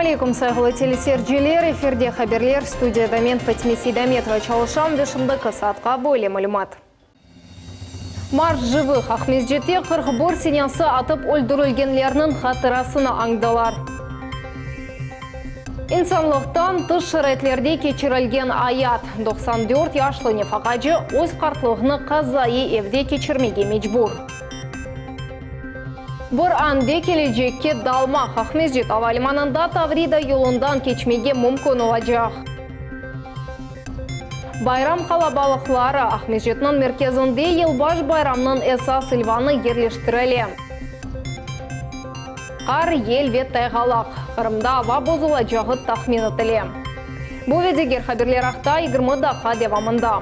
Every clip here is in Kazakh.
алейкум, сайғылы телесерджелер, эфирде хаберлер, студияда мен Фатиме Сейдаметова чалышам, вешімді саатқа бөлі мәлімат. Марш живых Ахмезжетте 41 сенясы атып өлдірілгенлерінің хатырасыны аңдалар. Инсанлықтан тыш шарайтлерде кечірілген аят. 94 яшлы нефақачы өз қартлығыны қазайы евде кечірмеге мечбур. Бір анде кележекке далма Ахмезжет авалиманында Таврида yolundan keçmеге мүмкін olacak. Байрам қалабалықлары Ахмезжетнің мерkezінде елбаш байрамның esas ilvanı yerleştirelim. Қар ел вет тайғалақ. Қырымда ава бозылacağıт тахмин етілем. Бұл ведегер хаберлер ақта 20 даққа девамында.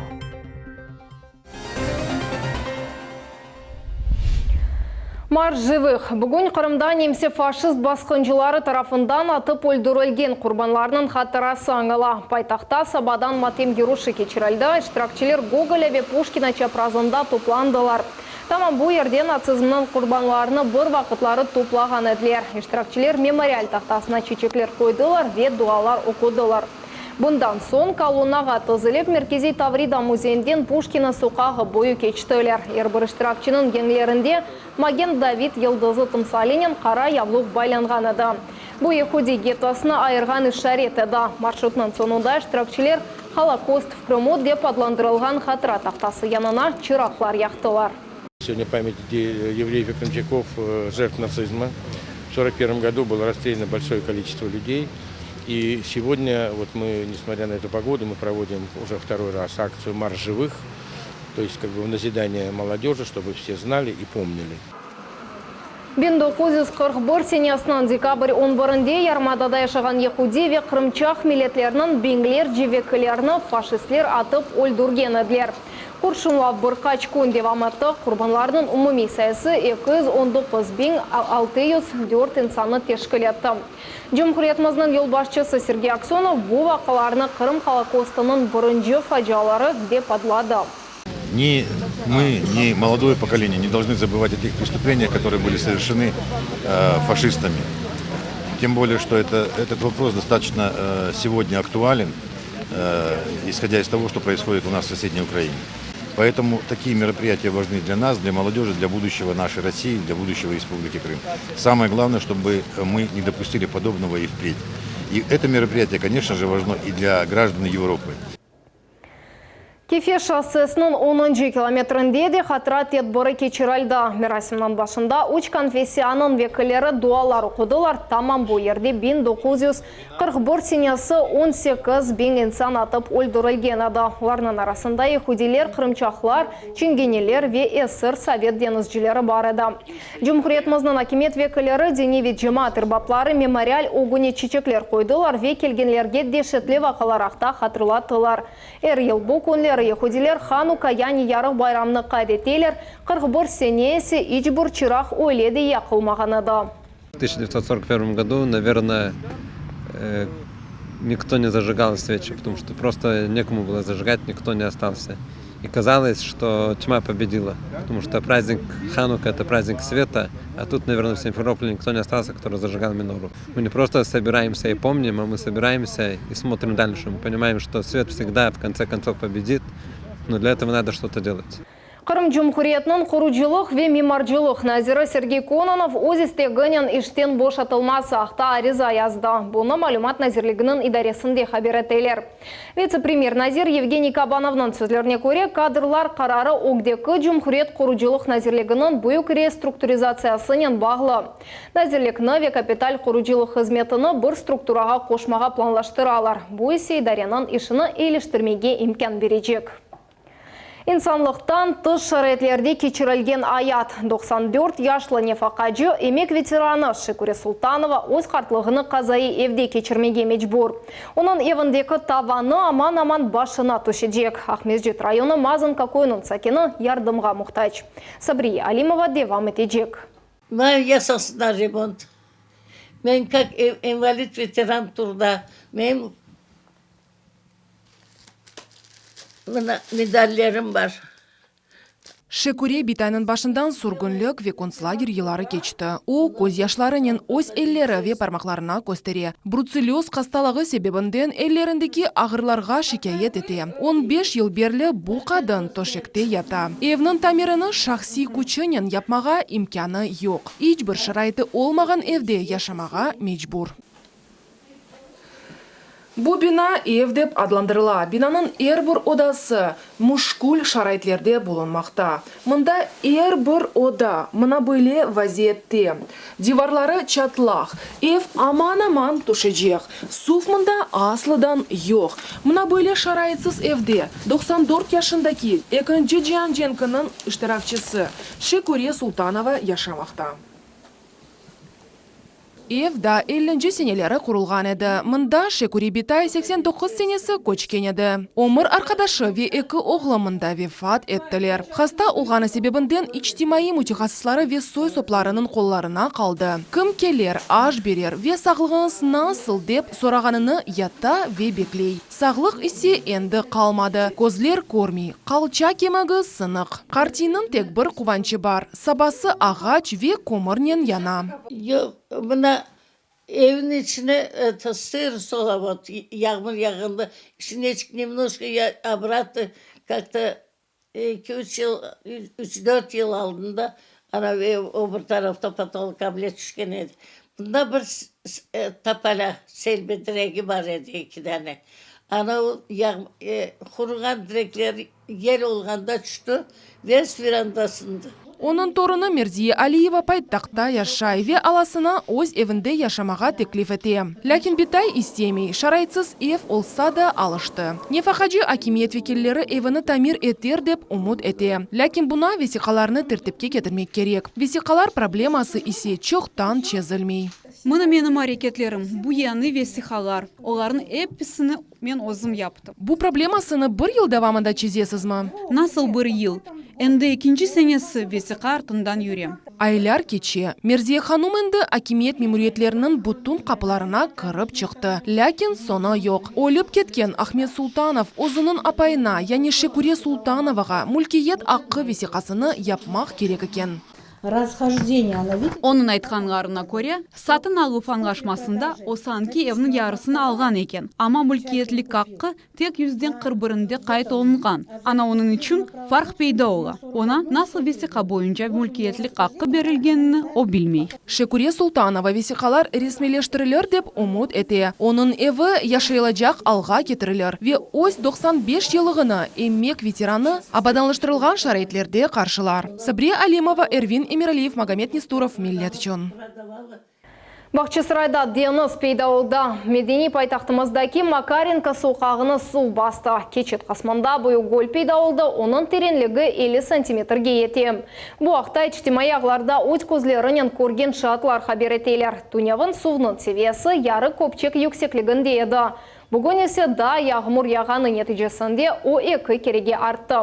Марш живых. Бүгін Қырымда немсе фашист басқыншылары тарафындан атып өлдірілген құрбанларының хатырасы аңыла. Пайтақта сабадан матем герушы кечірілді. Штиракчилер Гоголя ве Пушкина чапразында топландылар. Тамам бұл ерден нацизмнің құрбанларыны бір вақытлары топлаған әділер. Штиракчилер мемориал тақтасына чечеклер қойдылар ве дуалар оқудылар. Бұндан сон колоннаға тызылып меркези Таврида музейінден Пушкина соқағы бойы кечтілер. Ербір штиракчының еңлерінде Маген Давид Елдызы тымсалинен қара явлық байланған еді. Бұл ехуди гетосына айырған ішарет еді. Маршрутның сонында штиракчилер Холокост в Крыму деп адландырылған хатыра тақтасы янына чырақлар яқтылар. Сегодня память евреев и крымчаков, жертв нацизма. В 1941 году было расстреляно большое количество людей. И сегодня вот мы, несмотря на эту погоду, мы проводим уже второй раз акцию «Марш живых», то есть как бы в назидание молодежи, чтобы все знали и помнили. 1941 сенесінен декабрь 11-де ярмадада яшаған ехуди ве қырымчақ милетлерінің бенглер жевекілеріні фашистлер атып өлдірген әділер. Құршынлав бірқач күн деваматты құрбанларының умуми сайысы 219.604 инсаны тешкілетті. Жұмхуриятымыздың елбашчысы Сергей Аксонов бұл вақаларыны Қырым Холокостының бірінші фажалары деп адлады. Ни мы, ни молодое поколение не должны забывать о тех преступлениях, которые были совершены фашистами. Тем более, что этот вопрос достаточно сегодня актуален, исходя из того, что происходит у нас в соседней Украине. Поэтому такие мероприятия важны для нас, для молодежи, для будущего нашей России, для будущего Республики Крым. Самое главное, чтобы мы не допустили подобного и впредь. И это мероприятие, конечно же, важно и для граждан Европы. Кефе шоссесінің 10 километрінде де хатыра тетбірі кечірілді. Мерасимнан башында үш конфессияның векілері дуалар оқыдылар. Тамам бұл ерде 1941 сенесі 18 бен инсан атып өлдірілген еді. Оларның арасында ехудилер, қырымчақлар, ченгенелер ве эсір совет денізжілері бар еді. Жұмхуриятымыздың акимет векілері деневи жемат ырбаплары мемориал оғыне чечеклер қойдылар ве келгенлерге дешетлі вақаларақта хатырлатылар. Ел бұл күнлер ехудилер Ханука яни ярық байрамны қайдетелер 41 сенесі ичбір чырақ ойледі яқылмаған еді. В 1941 году, наверное, никто не зажигал свечи, потому что просто некому было зажигать, никто не остался. И казалось, что тьма победила, потому что праздник Ханука – это праздник света, а тут, наверное, в Симферополе никто не остался, который зажигал минору. Мы не просто собираемся и помним, а мы собираемся и смотрим дальше. Мы понимаем, что свет всегда, в конце концов, победит, но для этого надо что-то делать. Қырым Жұмхуриятның құруджилық ве мемаржилық назиры Сергей Кононов өзісте гынен іштен бошатылмасы ақта ариза язды. Бұны малюмат назирлігінің идаресінде хабер етелер. Вице-премьер Назир Евгений Кабановның сөзлеріне көре кадрлар қарары оғдекі Жұмхурият құруджилық назирлігінің бұйық реструктуризациясынен бағлы. Назирлікні ве капиталь құруджилық қызметіні бір структураға қошмаға планлаштыралар. Бұл есе идаренің ішіні еліштірмеге имкан бережек. Инсанлықтан тыш шарайтлерде кечірілген аят. 94 яшлы нефақачы емек ветераны Шикуре Султанова өз қартлығыны қазайы евде кечірмеге мечбур. Оның евіндегі таваны аман-аман башына түшедек. Ахмезжет районы Мазын Какойның сакені ярдымға мұқтач. Сабрия Алимова девам етежек. Маю ясасына ремонт. Мен как инвалид ветеран турда. Мен медальlerim var. Шекуре битайнын башындан сургунлык ве концлагер йылары кечті. О көз яшларынен ос эллері ве пармақларына көстере. Бруцеллез қасталығы себебінден эллеріндегі ағырларға шикайет ете. 15 ел берлі бұл қадын тошекте ята. Евнің тамирыны шахси күчінен yapmaға имканы yok. Ич бір шарайты олмаған evde yaşamaға мечбур. Bu bina ev деп adlandırıla. Binanın bir odası muşkul şaraitlerde bulunmakta. Mında bir oda, mına böyle vaziyette. Divarları çatlak. Ev aman tuşacak. Suf mında aslıdan yok. Mına böyle şaraitsiz evde 94 yaşındaki 2. Cihan Cenkı'nın iştirakçısı Şekure Sultanova yaşamakta. Evda 50 seneleri kurulgan edi. Mında Şekure Biтай 89 senesi koçken edi. Omur arkadaşı ve 2 oğlu mında vefat ettiler. Hasta olğanı sebebinden içtimai mütehassisları ve soy soplarının kollarına kaldı. Kim keler, aş berer ve sağlığınız nasıl dep sorağanını yatta ve bekley. Sağlık ise endi kalmadı. Gözler görmey, kalça kemigi sınık. Kartinin tek bir kuvançı var. Sabası ağaç ve kömürnen yana. Yok, buna evin içine sığır solavat, yağmur yağında. İçine немножко обратно как-то 2-3 yıl, 3-4 yıl aldığında ana öbür tarafta patologablet düşken edi. Bunda bir tapala selbe direği var edi 2 tane. Ana kurugan direkler yer olganda düştü ve verandasında. Onun torunu Mirziye Aliyeva paytaqta yaşay ve alasına öz evinde yaşamağa teklif eti. Lakin Biтай istemey, şaraitsiz ev olsa da alıştı. Nefaqacı hakimiyet vekilleri evini tamir eter dep umut eti. Lakin buna vesikalarını tertipke getirmek gerek. Vesikalar probleması ise çoktan çözülmey. Mına menim hareketlerim, bu yeni vesikalar, onların hepsini men özüm yaptım. Bu problemasını bir yıl devamında çözesiniz mi? Nasıl bir yıl? Endi 2. senesi vesika артından yürüyem. Aylar keçi, Mirziye Hanım endi hakimiyet memuriyetlerinin bütün kapılarına kırıp çıktı. Lakin sonu yok. Ölüp ketken Ahmet Sultanov o'zining apayına, yani Şekure Sultanovaga mülkiyet hakkı vesikasını yapmak gerek eken. Onun aytkanlarına göre satın alу anlaşmasında o sanki evinin yarısını algan eken. Ama mülkiyetlik hakkı tek %41'inde kayıt olungan. Ana onun için fark peyda ola. Ona nasıl vesika boyunca mülkiyetlik hakkı verilgenini o bilmey. Şekure Sultanova vesikalar resmileştirilir dep umut ete. Onun evi yaşayılacak alga getirilir ve öz 95 yılığını emmek veteranı abadanlaştırılgan şaraitlerde karşılar. Sabriye Alimova, Ervin Emиралиев, Магомед Нестуров, Millet için. Бақчысырайда Денис пейда oldu. Medeni paytaxtımızdaki Makarenko soğağını su bastı. Keçет қасманда boyu gol peyda oldu. Onun terenligi 50 santimetrге yetem. Bu vaqta içtimai ağlarda o't közlerinin көрген şatlar haber eteler. Tunyavın suvның seviyesi yarı kopçek yüksekliginde edi. Bugün ise da yağmur yağanı neticesinde o 2 kerege arttı.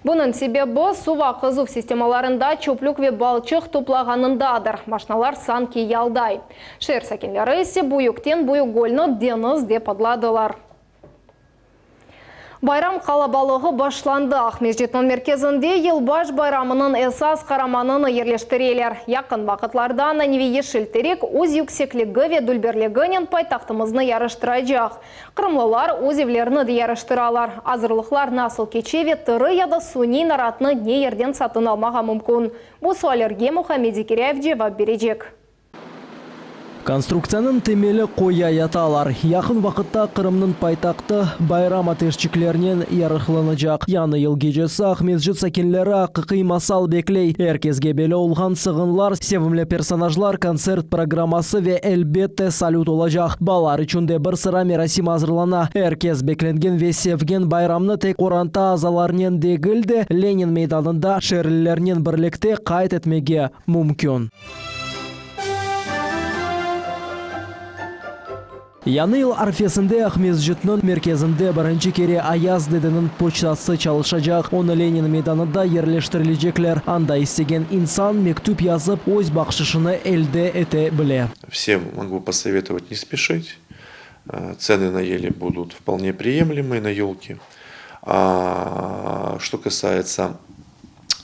Bunun sebebi su ve kızık sistemalarında çöplük ve balçık toplağanındadır. Maşinalar sanki yalday. Şehir sakinleri ise bu yükten bu golünü deniz dep adladılar. Bayram kalabalığı başlandı. Mescidin merkezinde yılbaş bayramının esas karamanını yerleştirirler. Yakın vakitlarda Nanive Şilterek öz yüksekliği ve dülberliğinin paytaxtımızını yarıştıracak. Kırımlılar öz evlerini de yarıştıralar. Hazırlıklar nasıl keçe ve tırı ya da suni naratını ne yerden satın almağa mümkün. Bu sualerge Muhammed Kirayev cevap verecek. Konstruksiyanın temeli qo'ya yatalar. Yaqin vaqtda Qrimning poytaxti bayram ateşçiklerinden yarıqlanacak. Yana yıl gecesi mesjid sakinlari haqiqiy masal bekley. Herkesge beli olgan sig'inlar, sevimli personajlar, konsert programmasi ve elbette salut olacak. Balar için de bir sıra merasim hazırlana. Herkes beklengen ve sevgen bayramni tek oranta azalarından degildi. Lenin meydanında şehirlilerinin birlikte qayt etmege mümkün. Yanı yıl arifesinde mescidinin merkezinde birinci kere Ayaz dedenin poçtası çalışacak. Onu Lenin meydanında yerleştirilecekler. Anda istegen insan mektup yazıp öz bakşışını elde edebilir. Всем могу посоветовать не спешить. Цены на еле будут вполне приемлемые на елке. А что касается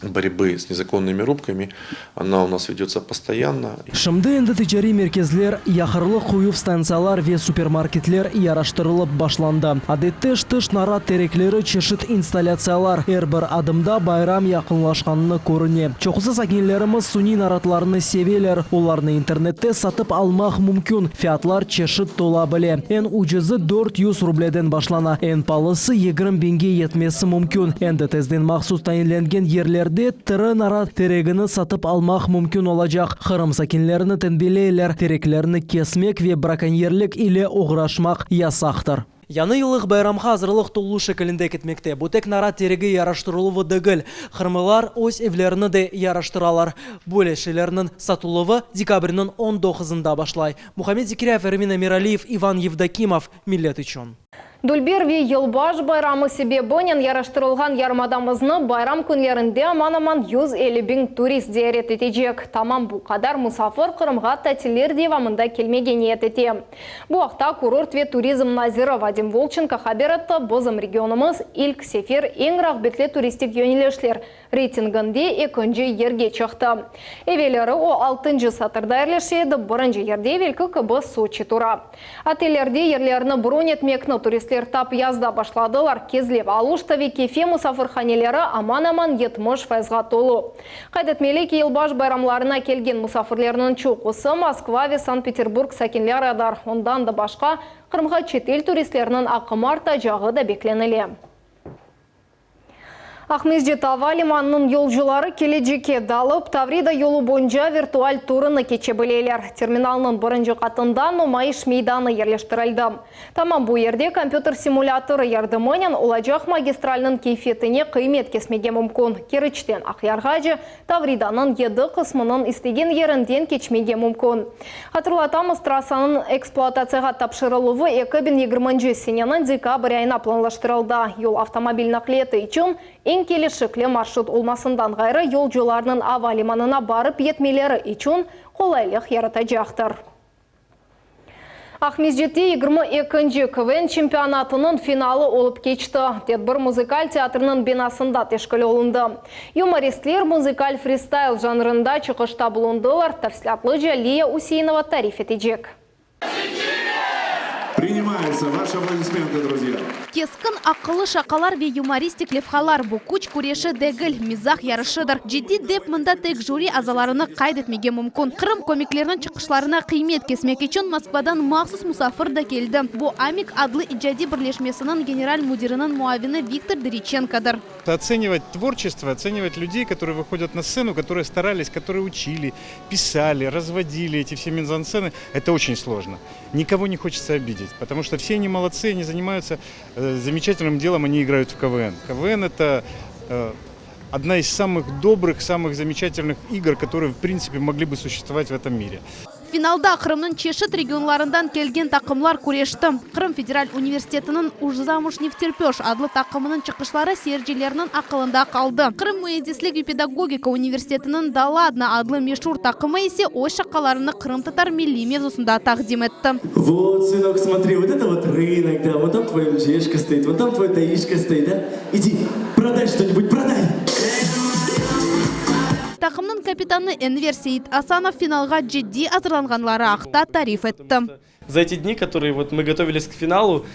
борьбы с незаконными рубками, она у нас ведется постоянно. Шымды энді тижари мерkezлер, яхырлы куюв станциялар ве супермаркетлер яраштырылып башланды. Адетте тыш нарат тереклері чешит инсталляциялар. Әрбір адымда байрам якынлашқанны көріне. Чоқысы сакинлеріміз суни наратларыны севелер. Оларны интернетте сатып алмақ мүмкін. Фиатлар чешит тола біле. Эн уджызы 400 рубледен башлана. Эн палысы 20 бенге етмесі мүмкін. Энді тезден мақсус тайынленген ерлер тірі нарат терегіні сатып алмақ мүмкін олажақ. Қырым сакинлеріні тенбелейлер, тереклеріні кесмек ве браконьерлік или оғрашмақ ясақтыр. Яны йылық байрамға азырлық толу шекілінде кетмекте. Бұтек нарат тереги яраштырылуы дегіл. Қырмылар өз евлеріні де яраштыралар. Бөлешелерінің сатылуы декабрінің 19-ында башлай. Мухаммед Зикиряев, Эрмин Амиралиев, Иван Евдокимов. Миллет үшін. Дульберви елбаш байрамы себе бонен яраштырылған ярмадамызны байрам күнлерінде аман-аман 150 бин турист зиярет етежек. Тамам бұл қадар мұсафыр Қырымға тәтілер девамында келмеген етете. Бұл ақта курорт ве туризм назиры Вадим Волченко хабер етті бозым регионымыз илк сефер ең рағбетлі туристик йөнелешлер рейтингінде екінші ерге чықты. Евелері о 6-шы сатырда ерлешеді, бірінші ерде велкі кібі Сочи тура. Ателерде ерлеріні бұрын етмекні турист тап язда башладылар. Кезлеп алуштави кефе мұсафырханелері аман-аман 70 файзға толу. Қайдетмелек елбаш байрамларына келген мұсафырлерінің чоқысы Москва ве Санкт-Петербург сәкенлер адар. Ондан да башқа Қырымға четел туристлерінің ақымарта жағы да бекленілі. Ахмезжет Ава лиманының yolcuları кележеке далып, Таврида yolu бойынша виртуаль турыны кече білелер. Терминалның бірінші қатында нумайыш мейданы ерлештірілді. Тамам бұл ерде компьютер симуляторы ярдымынен олажақ магистральның кейфетіне қимет кесмеге мүмкін. Керічтен Ақярғажы Тавриданың еді қысмының істеген ерінден кечмеге мүмкін. Хатırlatамыз, трассаның эксплуатацияға тапшырылуы 2020 сененің декабрь айына планлаштырылды. Yol автомобиль нақлеті үшін ең келешіклі маршрут олмасындан ғайры yolcularının Ава лиманына барып етмелері үшін қолайлық яратажақтыр. Ахмезжетте 22-ші КВН чемпионатының финалы олып кечті. Тедбір музыкаль театрының бинасында тешкілі олынды. Юмористлер музыкаль фристайл жанрында чықышта бұлындылар. Тәфсілятлы Лия Усейнова тариф етежек. Принимаются ваши аплодисменты, друзья. Кескін ақылы шақалар ве юмористик левхалар бұ күч көреші дегіл, мизах ярышыдыр. Жеди деп мұнда тек жюри азаларыны қайдетмеге мүмкін. Қырым комиклерінің чықышларына қимет кесмек үшін Москвадан мақсус мұсафыр да келді. Бұ Амик адлы иджади бірлешмесінің генераль мудирінің муавины Виктор Дыриченкодыр. Оценивать творчество, оценивать людей, которые выходят на сцену, которые старались, которые учили, писали, разводили эти все мизансцены, это очень сложно. Никого не хочется обидеть, потому что все они молодцы, они занимаются замечательным делом, они играют в КВН. КВН – это одна из самых добрых, самых замечательных игр, которые, в принципе, могли бы существовать в этом мире. Финалда Қырымның чешет регионларындан келген тақымлар көрешті. Қырым федераль университетінің Ужзамуш нефтерпеш адлы тақымының чықышлары сержелерінің ақылында қалды. Қырым муэдислік и педагогика университетінің Даладна адлы мешур тақымы есе ой шақаларыны Қырым татар милли мевзусында тақдим етті. Вот, сынок, смотри, вот это вот рынок, да, вот там твоя мжешка стоит, вот там твоя таишка стоит, да? Иди, продай что-нибудь, продай! Тақымның капитаны Энвер Сейд Асанов финалға жедди азырланғанлары ақта тариф етті. За эти дни, которые мы готовились к финалу,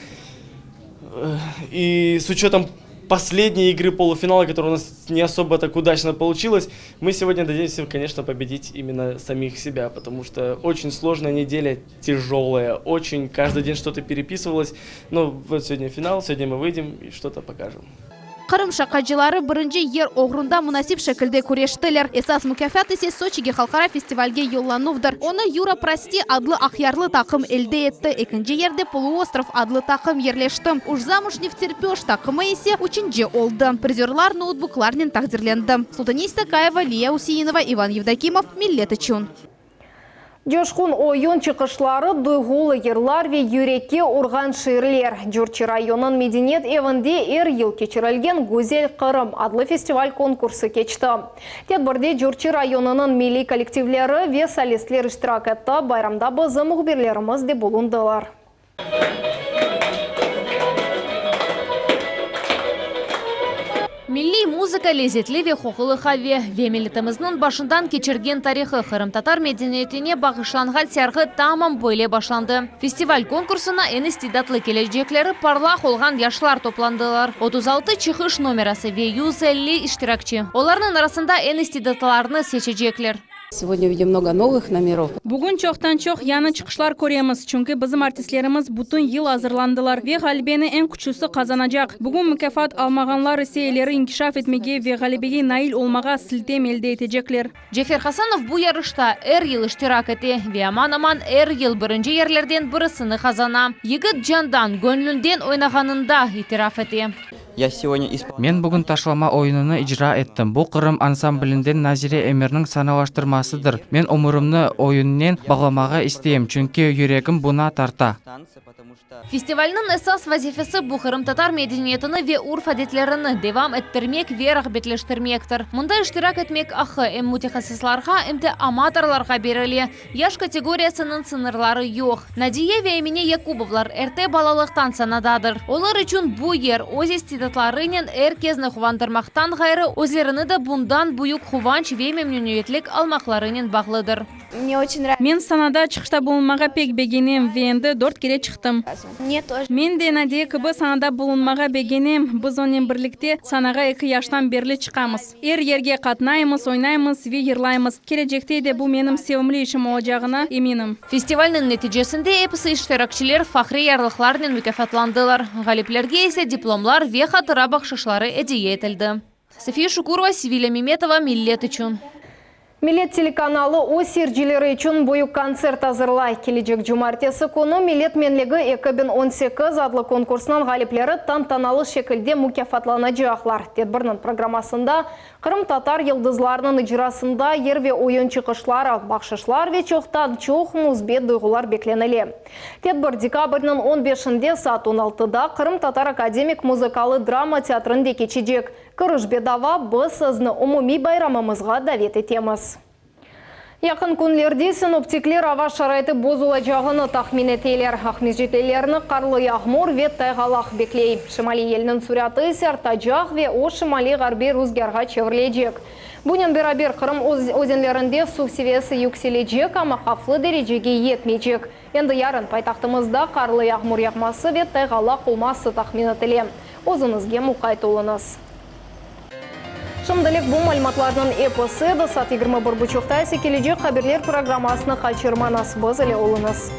и с учетом последней игры полуфинала, которая у нас не особо так удачно получилась, мы сегодня надеемся, конечно, победить именно самих себя, потому что очень сложная неделя, тяжелая, очень каждый день что-то переписывалось. Но вот сегодня финал, сегодня мы выйдем и что-то покажем. Қырым шақаджылары бірінші ер оғрында мұнасип шекілде көрештілер. Эсас мүкафят есе Сочиге халқара фестивальге йолланувдыр. Оны Юра Прости адлы ақярлы тақым елде етті. Екінші ерде полуостров адлы тақым ерлешті. Ужзамуш нефтерпеш тақымы есе учинже олды. Призерлар ноутбукларнен тақдирленді. Султанис Такаева, Лия Усейнова, Иван Евдокимов, Миллет үшін. Жошқун ойын чықышлары дұйғулы ерлар ве юрекке ұрған ширлер. Джурчи районын мединет евінде ел кечірілген Гузель Қырым адлы фестиваль конкурсы кечті. Тедбірде Джурчи районының милли коллективлері ве солистлер іштирак етті. Байрамда бізі мұғберлеріміз де болундылар. Милли музыка лезетлі ве хоқылы хаве. Вемелетіміздің башындан кечерген тарихы Қырым-татар медениетіне бағышланған сәргі тамам бөйле башланды. Фестиваль конкурсына ән истидатлы кележеклері парлах олған яшлар топландылар. 36 чықыш номерасы ве 150 иштиракчы. Оларның арасында ән истидатларны сечежеклер. Сегодня видим много новых номеров. Бүгін чоқтан-чоқ яны чықышлар көреміз, чүнкі бізім артистлеріміз бұтын ел азырландылар. Ве ғалибені ән күчісі қазанажақ. Бүгін мүкафат алмағанлар ісейлері инкишаф етмеге ве ғалибеге наил олмаға сілтем елде етежеклер. Джефер Хасанов бұл ярышта әр ел іштирак еті. Ве аман-аман әр ел бірінші ерлерден бірісіні қазана. Егіт жандан, гөнлінден ойнағанында итираф еті. Мен бүгін ташлама ойыныны ижра еттім. Бұл Қырым ансамблінден Назире Эмирнің саналаштырмасыдыр. Мен умырымны ойыннен бағламаға істейім, чүнке юрегім бұна тарта. Фестивальның əsas вазифесі бұл Қырым-татар медениетіні ве урф әдетлеріні девам әттірмек ве рағбетлештірмектір. Мұнда іштирак етмек ақы әм мутехасисларға, әмді аматорларға берілі. Яш категориясының сынырлары жоқ. Надия ве Эмине Якубовлар әрте балалықтан санададыр. Олар үшін бұл ер өз истидатларының әркезні хувандырмақтан ғайры өзлеріні де бұндан бұйық хуванч ве мемнуниетлік алмақларының бағлыдыр. Мен санада чықышта болынмаға пек бегенем венді дорт кере чықтым. Мен де Надия кібі санада болынмаға бегенем, біз онен бірлікте санаға 2 яштан берлі чықамыз. Ерге қатнаймыз, ойнаймыз, ве ерлаймыз. Кележекте де бұл менің севімлі ішім олжағына емінім. Фестивальның нәтижесінде эпісі іштиракчилер фахри ярлықларының мүкафатландылар. Ғалиплерге есе дипломлар ве хатыра бақшышлары әдейе етілді. София Шукурова, Севиля Миметова, Миллет үшін. Милет телеканалы өз серджілері үшін бойық концерт азырлай. Кележек жұмартесі күні Милет менлігі 2018 адлы конкурсынан ғалиплері тантаналы шекілде мүкафатлана жағлар. Тедбірінің программасында Қырым-татар елдызларының ижрасында ерве ойын чықышлары, бақшышлар ве чоқтан чоқ мұзбет дұйғылар бекленілі. Тедбір декабрінің 15-де саат 16-да Қырым-татар академик музыкалы драма театрында кечежек. Кырышбедава біз сызны умуми байрамымызға давет етеміз. Яқын күнлерде синоптиклер ава шарайты бозула жағыны тахмин етейлер. Ахмезжетелеріні қарлы яғмур ве тайғалақ беклей. Шымали елінің суряты сәрта жақ ве о шымали ғарбер үзгерға чеврледжек. Бұнен берабер Қырым өзенлерінде су севесі юкселеджек, ама қафлы дәрежеге етмейджек. Енді ярын пайтақтымызда қарлы яғмур яғмасы ве тайғалақ олмасы тахмин етіле. Өзіңізге мұқайтылыңыз. Шымдылық бұл мәліматларының эпосы да сат 21 бұчуқтайсы кележек қаберлер программасыны қачырманас бізілі олыңыз.